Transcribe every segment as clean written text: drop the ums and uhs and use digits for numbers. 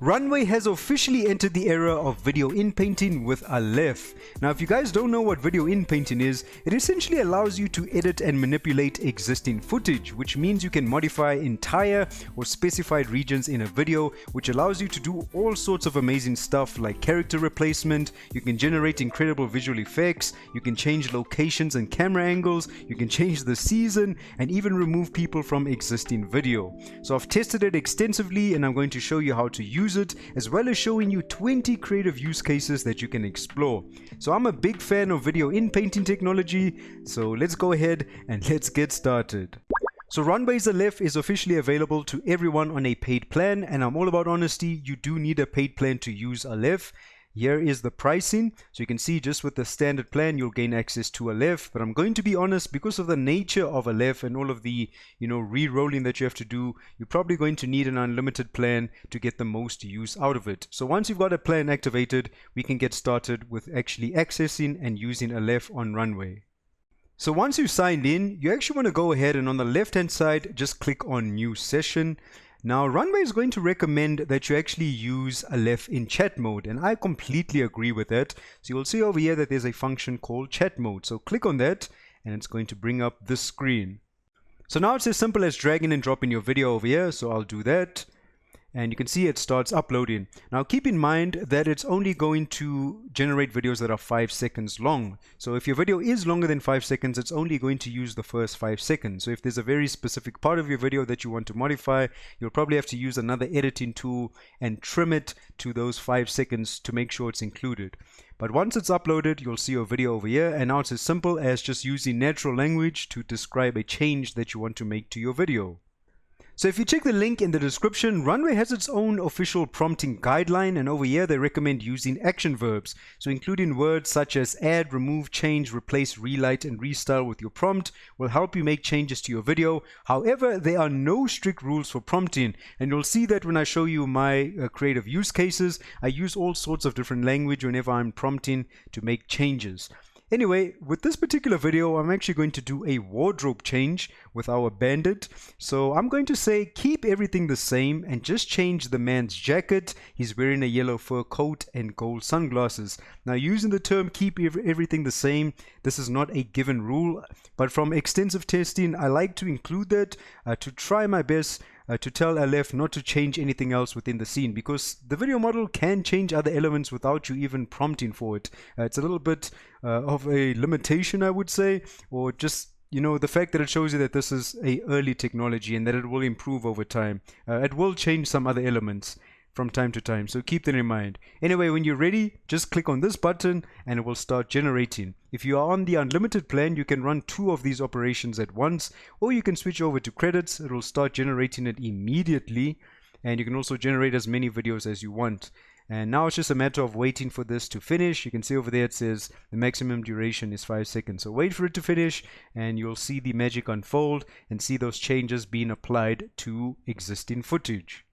Runway has officially entered the era of video inpainting with Aleph. Now, if you guys don't know what video inpainting is, it essentially allows you to edit and manipulate existing footage, which means you can modify entire or specified regions in a video, which allows you to do all sorts of amazing stuff like character replacement. You can generate incredible visual effects, you can change locations and camera angles, you can change the season, and even remove people from existing video. So I've tested it extensively and I'm going to show you how to use it, as well as showing you 20 creative use cases that you can explore. So I'm a big fan of video inpainting technology, so let's go ahead and let's get started. So Runway's Aleph is officially available to everyone on a paid plan, and I'm all about honesty, you do need a paid plan to use Aleph. Here is the pricing. So you can see just with the standard plan you'll gain access to Aleph, but I'm going to be honest, because of the nature of Aleph and all of the re-rolling that you have to do, you're probably going to need an unlimited plan to get the most use out of it. So once you've got a plan activated, we can get started with actually accessing and using Aleph on Runway. So once you've signed in, you actually want to go ahead and on the left hand side just click on new session. Now Runway is going to recommend that you actually use Aleph in chat mode, and I completely agree with that. So you'll see over here that there's a function called chat mode. So click on that and it's going to bring up this screen. So now it's as simple as dragging and dropping your video over here. So I'll do that. And you can see it starts uploading. Now keep in mind that it's only going to generate videos that are 5 seconds long. So if your video is longer than 5 seconds, it's only going to use the first 5 seconds. So if there's a very specific part of your video that you want to modify, you'll probably have to use another editing tool and trim it to those 5 seconds to make sure it's included. But once it's uploaded, you'll see your video over here, and now it's as simple as just using natural language to describe a change that you want to make to your video. So if you check the link in the description, Runway has its own official prompting guideline, and over here they recommend using action verbs. So including words such as add, remove, change, replace, relight, and restyle with your prompt will help you make changes to your video. However, there are no strict rules for prompting, and you'll see that when I show you my creative use cases, I use all sorts of different language whenever I'm prompting to make changes. Anyway, with this particular video, I'm actually going to do a wardrobe change with our bandit. So I'm going to say keep everything the same and just change the man's jacket. He's wearing a yellow fur coat and gold sunglasses. Now, using the term keep everything the same, this is not a given rule, but from extensive testing, I like to include that to try my best to tell Aleph not to change anything else within the scene, because the video model can change other elements without you even prompting for it. It's a little bit of a limitation, I would say, or just the fact that it shows you that this is a early technology and that it will improve over time. It will change some other elements from time to time, so keep that in mind. Anyway, when you're ready, just click on this button and it will start generating. If you are on the unlimited plan, you can run 2 of these operations at once, or you can switch over to credits. It will start generating it immediately, and you can also generate as many videos as you want. And now it's just a matter of waiting for this to finish. You can see over there it says the maximum duration is 5 seconds. So wait for it to finish and you'll see the magic unfold and see those changes being applied to existing footage.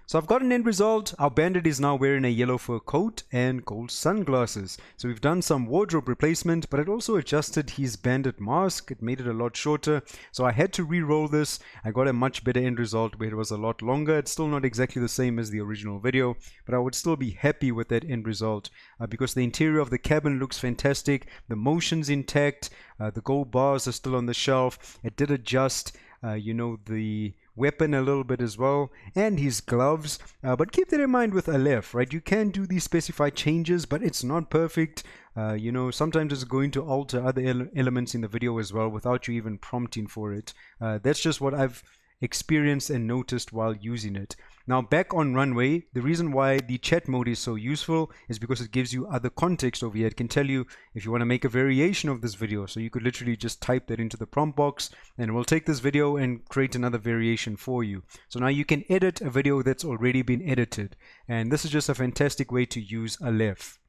So I've got an end result. Our bandit is now wearing a yellow fur coat and gold sunglasses. So we've done some wardrobe replacement, but it also adjusted his bandit mask. It made it a lot shorter. So I had to re-roll this. I got a much better end result where it was a lot longer. It's still not exactly the same as the original video, but I would still be happy with that end result because the interior of the cabin looks fantastic. The motion's intact. The gold bars are still on the shelf. It did adjust, the weapon a little bit as well, and his gloves, but keep that in mind with Aleph, right? You can do these specified changes, but it's not perfect. Sometimes it's going to alter other elements in the video as well without you even prompting for it. That's just what I've experienced and noticed while using it. Now back on Runway, the reason why the chat mode is so useful is because it gives you other context over here. It can tell you if you want to make a variation of this video, so you could literally just type that into the prompt box and it will take this video and create another variation for you. So now you can edit a video that's already been edited, and this is just a fantastic way to use Aleph.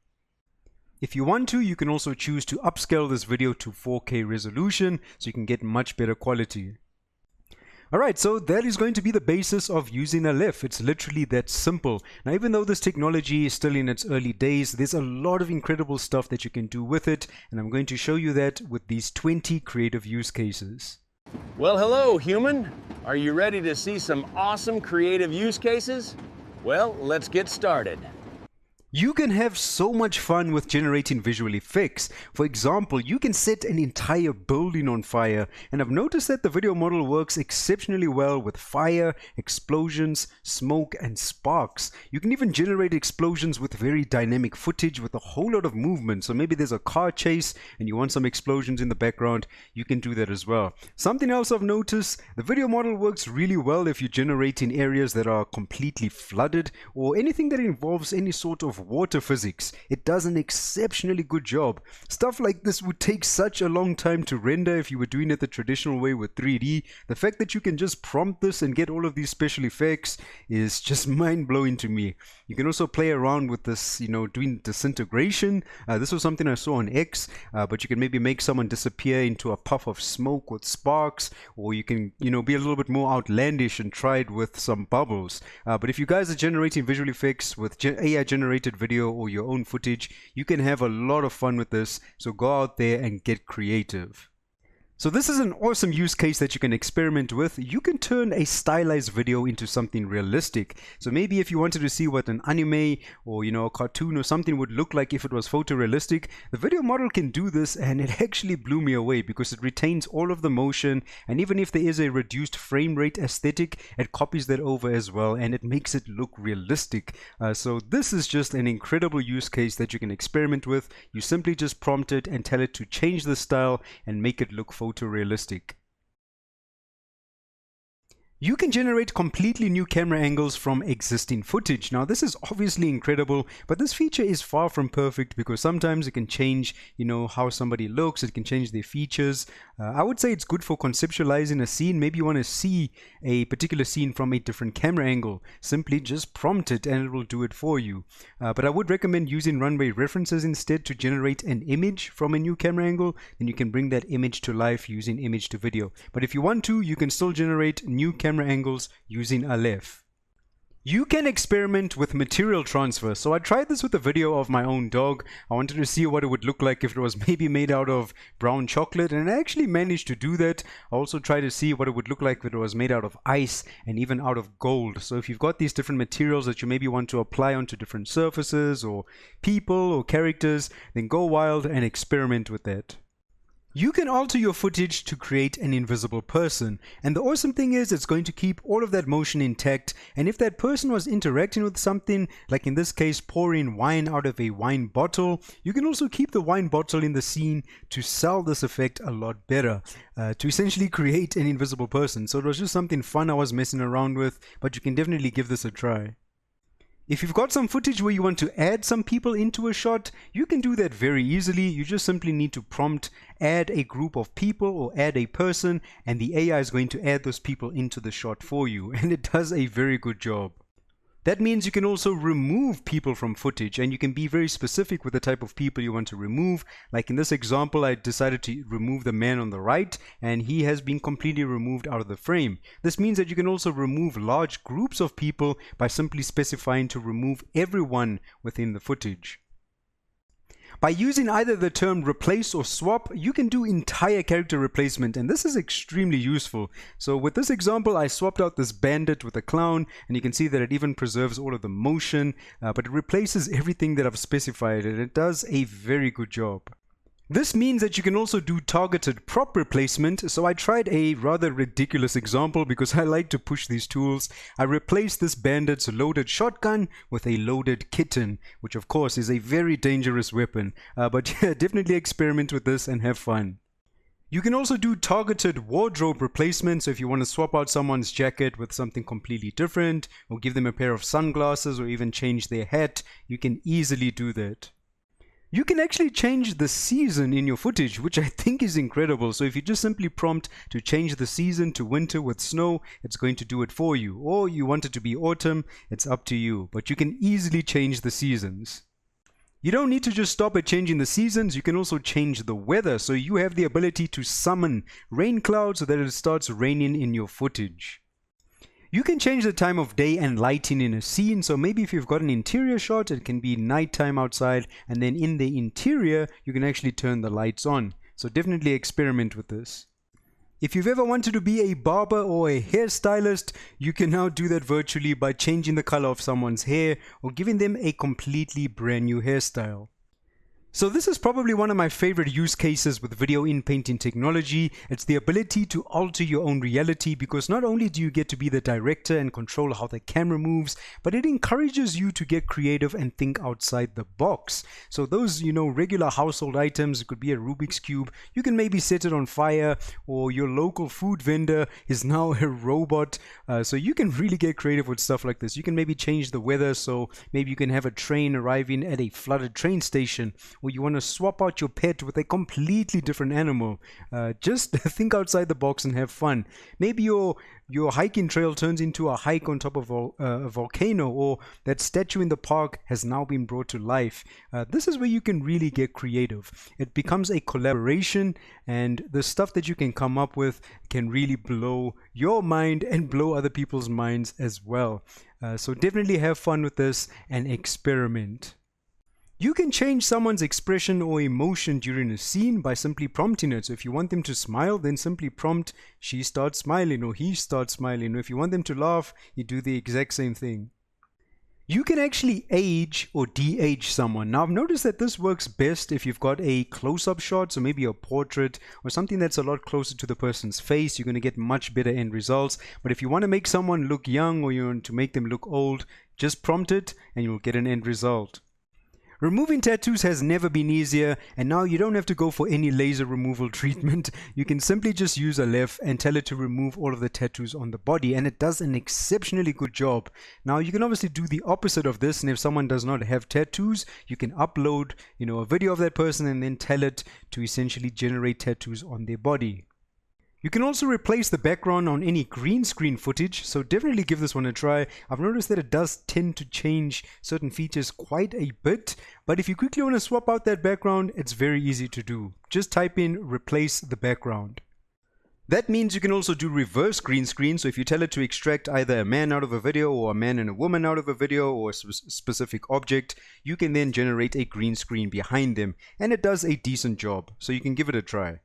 If you want to, you can also choose to upscale this video to 4K resolution so you can get much better quality. Alright, so that is going to be the basis of using Aleph. It's literally that simple. Now, even though this technology is still in its early days, there's a lot of incredible stuff that you can do with it, and I'm going to show you that with these 20 creative use cases. Well, hello, human. Are you ready to see some awesome creative use cases? Well, let's get started. You can have so much fun with generating visual effects. For example, you can set an entire building on fire, and I've noticed that the video model works exceptionally well with fire, explosions, smoke, and sparks. You can even generate explosions with very dynamic footage with a whole lot of movement. So maybe there's a car chase and you want some explosions in the background, you can do that as well. Something else I've noticed, the video model works really well if you're generating areas that are completely flooded or anything that involves any sort of water physics. It does an exceptionally good job. Stuff like this would take such a long time to render if you were doing it the traditional way with 3D. The fact that you can just prompt this and get all of these special effects is just mind-blowing to me. You can also play around with this, doing disintegration. This was something I saw on X, but you can maybe make someone disappear into a puff of smoke with sparks, or you can, be a little bit more outlandish and try it with some bubbles. But if you guys are generating visual effects with AI generated video or your own footage, you can have a lot of fun with this. So go out there and get creative. So this is an awesome use case that you can experiment with. You can turn a stylized video into something realistic. So maybe if you wanted to see what an anime or a cartoon or something would look like if it was photorealistic, the video model can do this, and it actually blew me away because it retains all of the motion, and even if there is a reduced frame rate aesthetic, it copies that over as well and it makes it look realistic. So this is just an incredible use case that you can experiment with. You simply just prompt it and tell it to change the style and make it look photorealistic. You can generate completely new camera angles from existing footage. Now this is obviously incredible, but this feature is far from perfect because sometimes it can change, how somebody looks, it can change their features. I would say it's good for conceptualizing a scene. Maybe you want to see a particular scene from a different camera angle. Simply just prompt it and it will do it for you. But I would recommend using runway references instead to generate an image from a new camera angle. Then you can bring that image to life using image to video. But if you want to, you can still generate new camera angles using Aleph. You can experiment with material transfer. So I tried this with a video of my own dog. I wanted to see what it would look like if it was maybe made out of brown chocolate, and I actually managed to do that. I also tried to see what it would look like if it was made out of ice and even out of gold. So if you've got these different materials that you maybe want to apply onto different surfaces or people or characters, then go wild and experiment with that. You can alter your footage to create an invisible person, and the awesome thing is it's going to keep all of that motion intact, and if that person was interacting with something, like in this case pouring wine out of a wine bottle, you can also keep the wine bottle in the scene to sell this effect a lot better, to essentially create an invisible person. So it was just something fun I was messing around with, but you can definitely give this a try. If you've got some footage where you want to add some people into a shot, you can do that very easily. You just simply need to prompt add a group of people or add a person, and the AI is going to add those people into the shot for you, and it does a very good job. That means you can also remove people from footage, and you can be very specific with the type of people you want to remove. Like in this example, I decided to remove the man on the right, and he has been completely removed out of the frame. This means that you can also remove large groups of people by simply specifying to remove everyone within the footage. By using either the term replace or swap, you can do entire character replacement, and this is extremely useful. So with this example, I swapped out this bandit with a clown, and you can see that it even preserves all of the motion, but it replaces everything that I've specified, and it does a very good job. This means that you can also do targeted prop replacement. So I tried a rather ridiculous example because I like to push these tools. I replaced this bandit's loaded shotgun with a loaded kitten, which of course is a very dangerous weapon. But yeah, definitely experiment with this and have fun. You can also do targeted wardrobe replacement. So if you want to swap out someone's jacket with something completely different, or give them a pair of sunglasses, or even change their hat, you can easily do that. You can actually change the season in your footage, which I think is incredible. So if you just simply prompt to change the season to winter with snow, it's going to do it for you. Or you want it to be autumn, it's up to you. But you can easily change the seasons. You don't need to just stop at changing the seasons, you can also change the weather. So you have the ability to summon rain clouds so that it starts raining in your footage. You can change the time of day and lighting in a scene. So maybe if you've got an interior shot, it can be nighttime outside, and then in the interior, you can actually turn the lights on. So definitely experiment with this. If you've ever wanted to be a barber or a hairstylist, you can now do that virtually by changing the color of someone's hair or giving them a completely brand new hairstyle. So this is probably one of my favorite use cases with video in-painting technology. It's the ability to alter your own reality, because not only do you get to be the director and control how the camera moves, but it encourages you to get creative and think outside the box. So those, regular household items, it could be a Rubik's Cube, you can maybe set it on fire, or your local food vendor is now a robot. So you can really get creative with stuff like this. You can maybe change the weather, so maybe you can have a train arriving at a flooded train station, or you want to swap out your pet with a completely different animal. Just think outside the box and have fun. Maybe your hiking trail turns into a hike on top of a volcano, or that statue in the park has now been brought to life. This is where you can really get creative. It becomes a collaboration, and the stuff that you can come up with can really blow your mind and blow other people's minds as well. So definitely have fun with this and experiment. You can change someone's expression or emotion during a scene by simply prompting it. So if you want them to smile, then simply prompt, she starts smiling or he starts smiling. Or if you want them to laugh, you do the exact same thing. You can actually age or de-age someone. Now I've noticed that this works best if you've got a close-up shot, so maybe a portrait or something that's a lot closer to the person's face. You're going to get much better end results. But if you want to make someone look young, or you want to make them look old, just prompt it and you'll get an end result. Removing tattoos has never been easier, and now you don't have to go for any laser removal treatment. You can simply just use Aleph and tell it to remove all of the tattoos on the body, and it does an exceptionally good job. Now you can obviously do the opposite of this, and if someone does not have tattoos, you can upload a video of that person and then tell it to essentially generate tattoos on their body. You can also replace the background on any green screen footage, so definitely give this one a try. I've noticed that it does tend to change certain features quite a bit, but if you quickly want to swap out that background, it's very easy to do. Just type in replace the background. That means you can also do reverse green screen, so if you tell it to extract either a man out of a video or a man and a woman out of a video or a specific object, you can then generate a green screen behind them, and it does a decent job, so you can give it a try.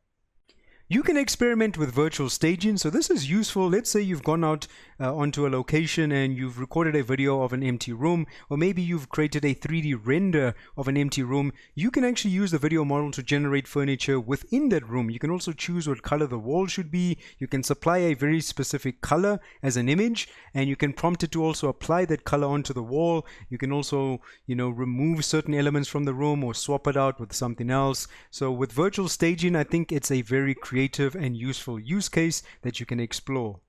You can experiment with virtual staging, so this is useful. Let's say you've gone out onto a location and you've recorded a video of an empty room, or maybe you've created a 3D render of an empty room. You can actually use the video model to generate furniture within that room. You can also choose what color the wall should be. You can supply a very specific color as an image, and you can prompt it to also apply that color onto the wall. You can also, remove certain elements from the room or swap it out with something else. So with virtual staging, I think it's a very creative and useful use case that you can explore.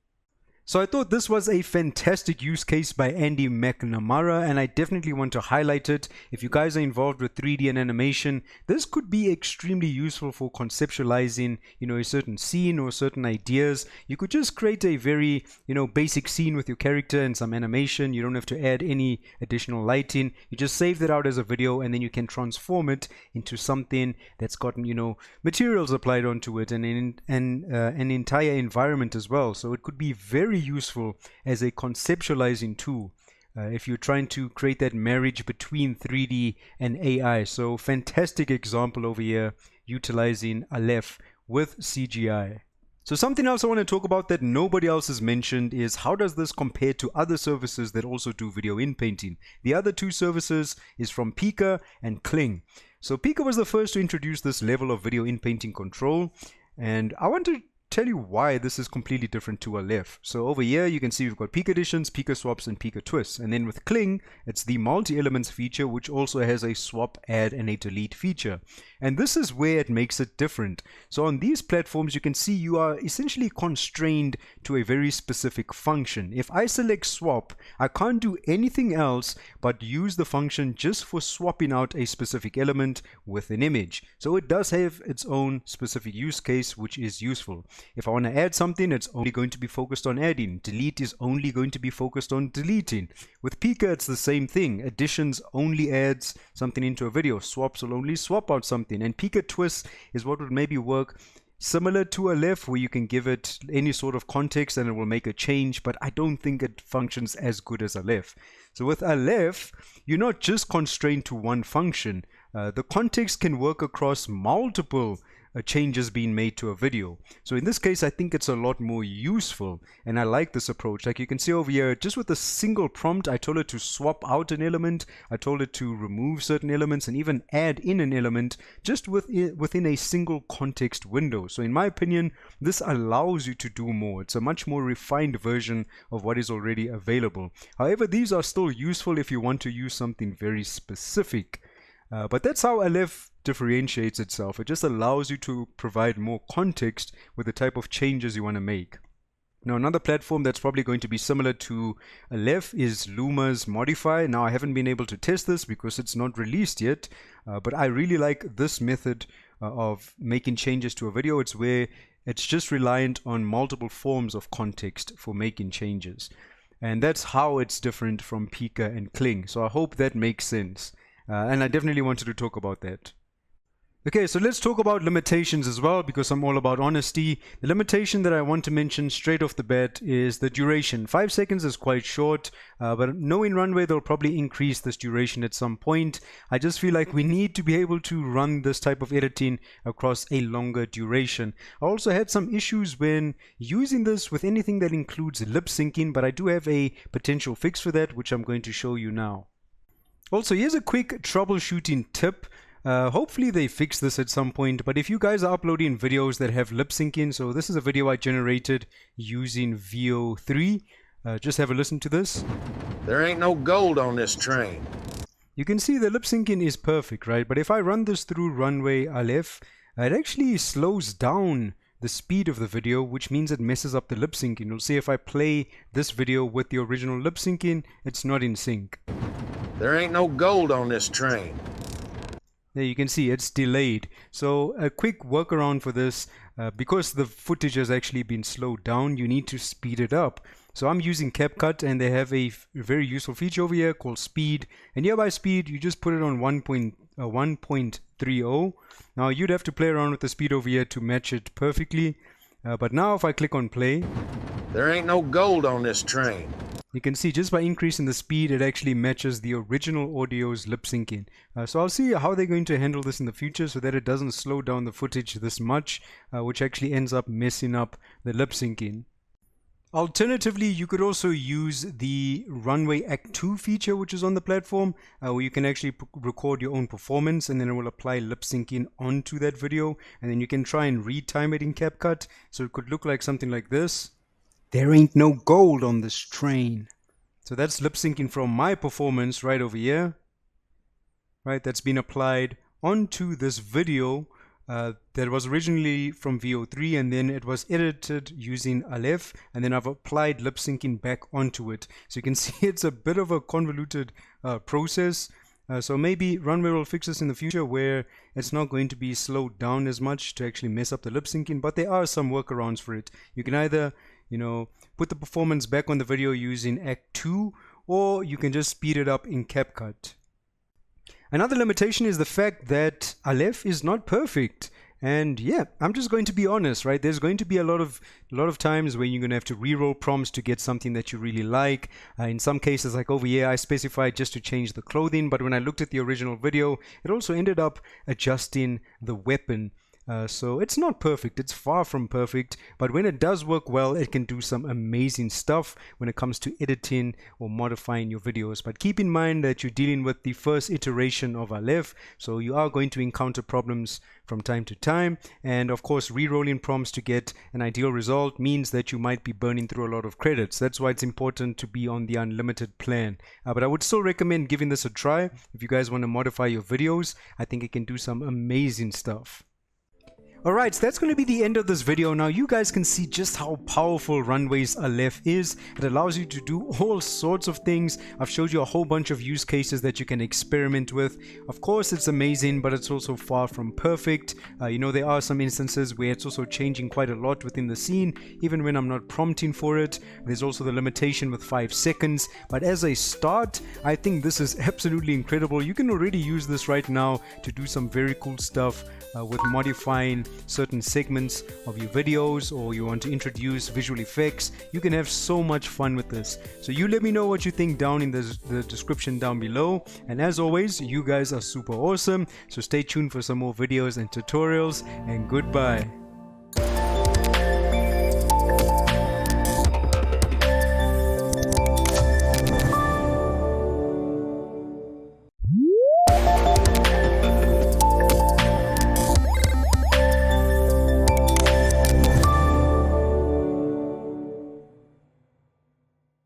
So I thought this was a fantastic use case by Andy McNamara, and I definitely want to highlight it. If you guys are involved with 3D and animation, this could be extremely useful for conceptualizing, a certain scene or certain ideas. You could just create a very, basic scene with your character and some animation. You don't have to add any additional lighting. You just save that out as a video, and then you can transform it into something that's gotten, materials applied onto it, and an entire environment as well. So it could be very useful as a conceptualizing tool if you're trying to create that marriage between 3D and AI. So fantastic example over here utilizing Aleph with CGI. So something else I want to talk about that nobody else has mentioned is how does this compare to other services that also do video in painting. The other two services is from Pika and Kling. So Pika was the first to introduce this level of video in painting control, and I want to tell you why this is completely different to Aleph. So over here you can see we've got Pika additions, Pika swaps, and Pika twists. And then with Kling, it's the multi-elements feature, which also has a swap, add, and a delete feature. And this is where it makes it different. So on these platforms, you can see you are essentially constrained to a very specific function. If I select swap, I can't do anything else but use the function just for swapping out a specific element with an image. So it does have its own specific use case, which is useful. If I want to add something, it's only going to be focused on adding. Delete is only going to be focused on deleting. With Pika, it's the same thing. Additions only adds something into a video. Swaps will only swap out something. And Pika twist is what would maybe work similar to Aleph, where you can give it any sort of context and it will make a change, but I don't think it functions as good as Aleph. So with Aleph, you're not just constrained to one function. The context can work across multiple changes being made to a video. So in this case, I think it's a lot more useful, and I like this approach. Like you can see over here, just with a single prompt, I told it to swap out an element, I told it to remove certain elements, and even add in an element just within a single context window. So in my opinion, this allows you to do more. It's a much more refined version of what is already available. However, these are still useful if you want to use something very specific. But that's how Aleph differentiates itself. It just allows you to provide more context with the type of changes you want to make. Now, another platform that's probably going to be similar to Aleph is Luma's Modify. Now, I haven't been able to test this because it's not released yet, but I really like this method of making changes to a video. It's where it's just reliant on multiple forms of context for making changes. And that's how it's different from Pika and Kling. So I hope that makes sense. And I definitely wanted to talk about that. Okay, so let's talk about limitations as well, because I'm all about honesty. The limitation that I want to mention straight off the bat is the duration. 5 seconds is quite short, but knowing Runway, they'll probably increase this duration at some point. I just feel like we need to be able to run this type of editing across a longer duration. I also had some issues when using this with anything that includes lip syncing, but I do have a potential fix for that, which I'm going to show you now. Also, here's a quick troubleshooting tip. Hopefully they fix this at some point, but if you guys are uploading videos that have lip syncing, so this is a video I generated using VO3, just have a listen to this. There ain't no gold on this train. You can see the lip syncing is perfect, right? But if I run this through Runway Aleph, it actually slows down the speed of the video, which means it messes up the lip syncing. You'll see if I play this video with the original lip syncing, it's not in sync. There ain't no gold on this train. There you can see it's delayed. So a quick workaround for this, because the footage has actually been slowed down, you need to speed it up. So I'm using CapCut, and they have a very useful feature over here called speed. And here by speed, you just put it on 1.30. Now you'd have to play around with the speed over here to match it perfectly. But now if I click on play, there ain't no gold on this train. You can see just by increasing the speed, it actually matches the original audio's lip syncing. So I'll see how they're going to handle this in the future so that it doesn't slow down the footage this much, which actually ends up messing up the lip syncing. Alternatively, you could also use the Runway Act 2 feature, which is on the platform, where you can actually record your own performance, and then it will apply lip syncing onto that video, and then you can try and retime it in CapCut. So it could look like something like this. There ain't no gold on this train. So that's lip syncing from my performance right over here. Right, that's been applied onto this video that was originally from VO3, and then it was edited using Aleph, and then I've applied lip syncing back onto it. So you can see it's a bit of a convoluted process. So maybe Runway will fix this in the future where it's not going to be slowed down as much to actually mess up the lip syncing, but there are some workarounds for it. You can either, put the performance back on the video using Act 2, or you can just speed it up in CapCut. Another limitation is the fact that Aleph is not perfect. And yeah, I'm just going to be honest, right? There's going to be a lot of times where you're going to have to reroll prompts to get something that you really like. In some cases, like over here, I specified just to change the clothing, but when I looked at the original video, it also ended up adjusting the weapon. So it's not perfect, it's far from perfect, but when it does work well, it can do some amazing stuff when it comes to editing or modifying your videos. But keep in mind that you're dealing with the first iteration of Aleph, so you are going to encounter problems from time to time, and of course re-rolling prompts to get an ideal result means that you might be burning through a lot of credits. That's why it's important to be on the unlimited plan. But I would still recommend giving this a try if you guys want to modify your videos. I think it can do some amazing stuff. Alright, so that's going to be the end of this video. Now you guys can see just how powerful Runway's Aleph is. It allows you to do all sorts of things. I've showed you a whole bunch of use cases that you can experiment with. Of course it's amazing, but it's also far from perfect. There are some instances where it's also changing quite a lot within the scene, even when I'm not prompting for it. There's also the limitation with 5 seconds, but as a start, I think this is absolutely incredible. You can already use this right now to do some very cool stuff with modifying certain segments of your videos, or you want to introduce visual effects. You can have so much fun with this. So you let me know what you think down in the description down below. And as always, you guys are super awesome. So stay tuned for some more videos and tutorials, and goodbye.